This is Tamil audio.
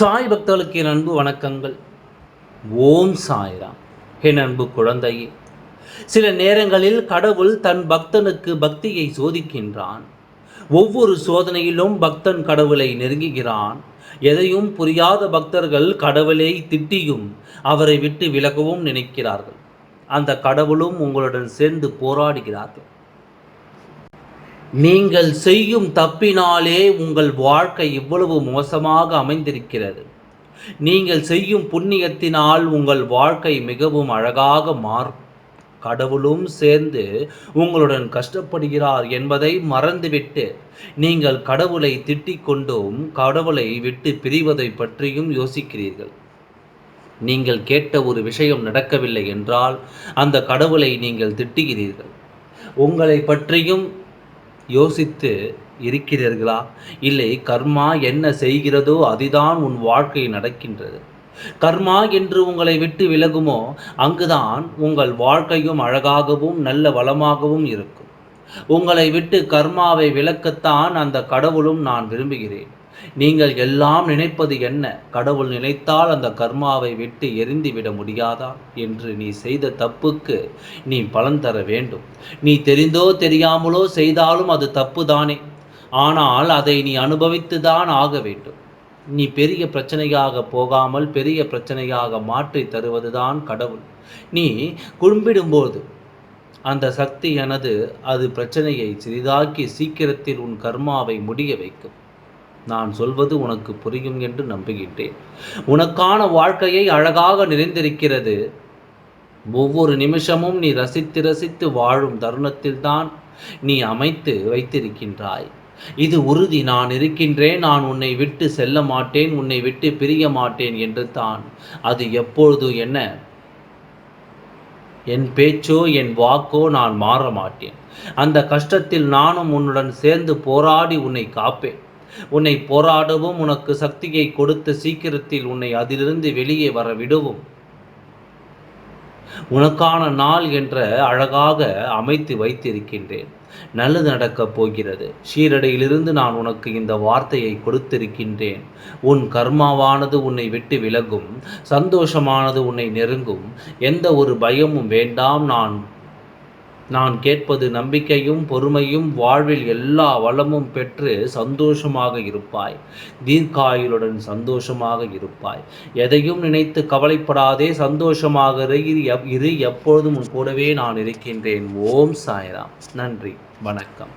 சாய் பக்தர்களுக்கு என் அன்பு வணக்கங்கள். ஓம் சாய்ராம். என் அன்பு குழந்தையே, சில நேரங்களில் கடவுள் தன் பக்தனுக்கு பக்தியை சோதிக்கின்றான். ஒவ்வொரு சோதனையிலும் பக்தன் கடவுளை நெருங்குகிறான். எதையும் புரியாத பக்தர்கள் கடவுளை திட்டியும் அவரை விட்டு விலகவும் நினைக்கிறார்கள். அந்த கடவுளும் உங்களுடன் சேர்ந்து போராடுகிறார்கள். நீங்கள் செய்யும் தப்பினாலே உங்கள் வாழ்க்கை இவ்வளவு மோசமாக அமைந்திருக்கிறது. நீங்கள் செய்யும் புண்ணியத்தினால் உங்கள் வாழ்க்கை மிகவும் அழகாக மாறும். கடவுளும் சேர்ந்து உங்களுடன் கஷ்டப்படுகிறார் என்பதை மறந்துவிட்டு நீங்கள் கடவுளை திட்டிக் கொண்டும் கடவுளை விட்டு பிரிவதை பற்றியும் யோசிக்கிறீர்கள். நீங்கள் கேட்ட ஒரு விஷயம் நடக்கவில்லை என்றால் அந்த கடவுளை நீங்கள் திட்டுகிறீர்கள். உங்களை பற்றியும் யோசித்து இருக்கிறீர்களா? இல்லை, கர்மா என்ன செய்கிறதோ அதுதான் உன் வாழ்க்கை நடக்கின்றது. கர்மா என்று உங்களை விட்டு விலகுமோ அங்குதான் உங்கள் வாழ்க்கையும் அழகாகவும் நல்ல வளமாகவும் இருக்கும். உங்களை விட்டு கர்மாவை விலக்கத்தான் அந்த கடவுளும் நான் விரும்புகிறேன். நீங்கள் எல்லாம் நினைப்பது என்ன? கடவுள் நினைத்தால் அந்த கர்மாவை விட்டு எரிந்துவிட முடியாதா என்று நீ செய்த தப்புக்கு நீ பலன் தர வேண்டும். நீ தெரிந்தோ தெரியாமலோ செய்தாலும் அது தப்பு தானே. ஆனால் அதை நீ அனுபவித்துதான் ஆக வேண்டும். நீ பெரிய பிரச்சனையாக போகாமல் பெரிய பிரச்சனையாக மாற்றி தருவதுதான் கடவுள். நீ கும்பிடும்போது அந்த சக்தியானது அது பிரச்சனையை சிறிதாக்கி சீக்கிரத்தில் உன் கர்மாவை முடிய வைக்கும். நான் சொல்வது உனக்கு புரியும் என்று நம்புகின்றேன். உனக்கான வாழ்க்கையை அழகாக நிறைந்திருக்கிறது. ஒவ்வொரு நிமிஷமும் நீ ரசித்து ரசித்து வாழும் தருணத்தில்தான் நீ அமைத்து வைத்திருக்கின்றாய். இது உறுதி. நான் இருக்கின்றேன், நான் உன்னை விட்டு செல்ல மாட்டேன், உன்னை விட்டு பிரிய மாட்டேன் என்று தான். அது எப்பொழுது என்ன? என் பேச்சோ என் வாக்கோ நான் மாற மாட்டேன். அந்த கஷ்டத்தில் நானும் உன்னுடன் சேர்ந்து போராடி உன்னை காப்பேன். உன்னை போராடவும் உனக்கு சக்தியை கொடுத்த சீக்கிரத்தில் உன்னை அதிலிருந்து வெளியே வர விடுவோம். உனக்கான நாள் என்ற அழகாக அமைத்து வைத்திருக்கின்றேன். நல்லது நடக்கப் போகிறது. ஷீரடியிலிருந்து நான் உனக்கு இந்த வார்த்தையை கொடுத்திருக்கின்றேன். உன் கர்மாவானது உன்னை விட்டு விலகும். சந்தோஷமானது உன்னை நெருங்கும். எந்த ஒரு பயமும் வேண்டாம். நான் கேட்பது நம்பிக்கையும் பொறுமையும். வாழ்வில் எல்லா வளமும் பெற்று சந்தோஷமாக இருப்பாய். தீர்க்காயுளுடன் சந்தோஷமாக இருப்பாய். எதையும் நினைத்து கவலைப்படாதே. சந்தோஷமாக இரு. எப்பொழுதும் உன் கூடவே நான் இருக்கின்றேன். ஓம் சாய்ராம். நன்றி, வணக்கம்.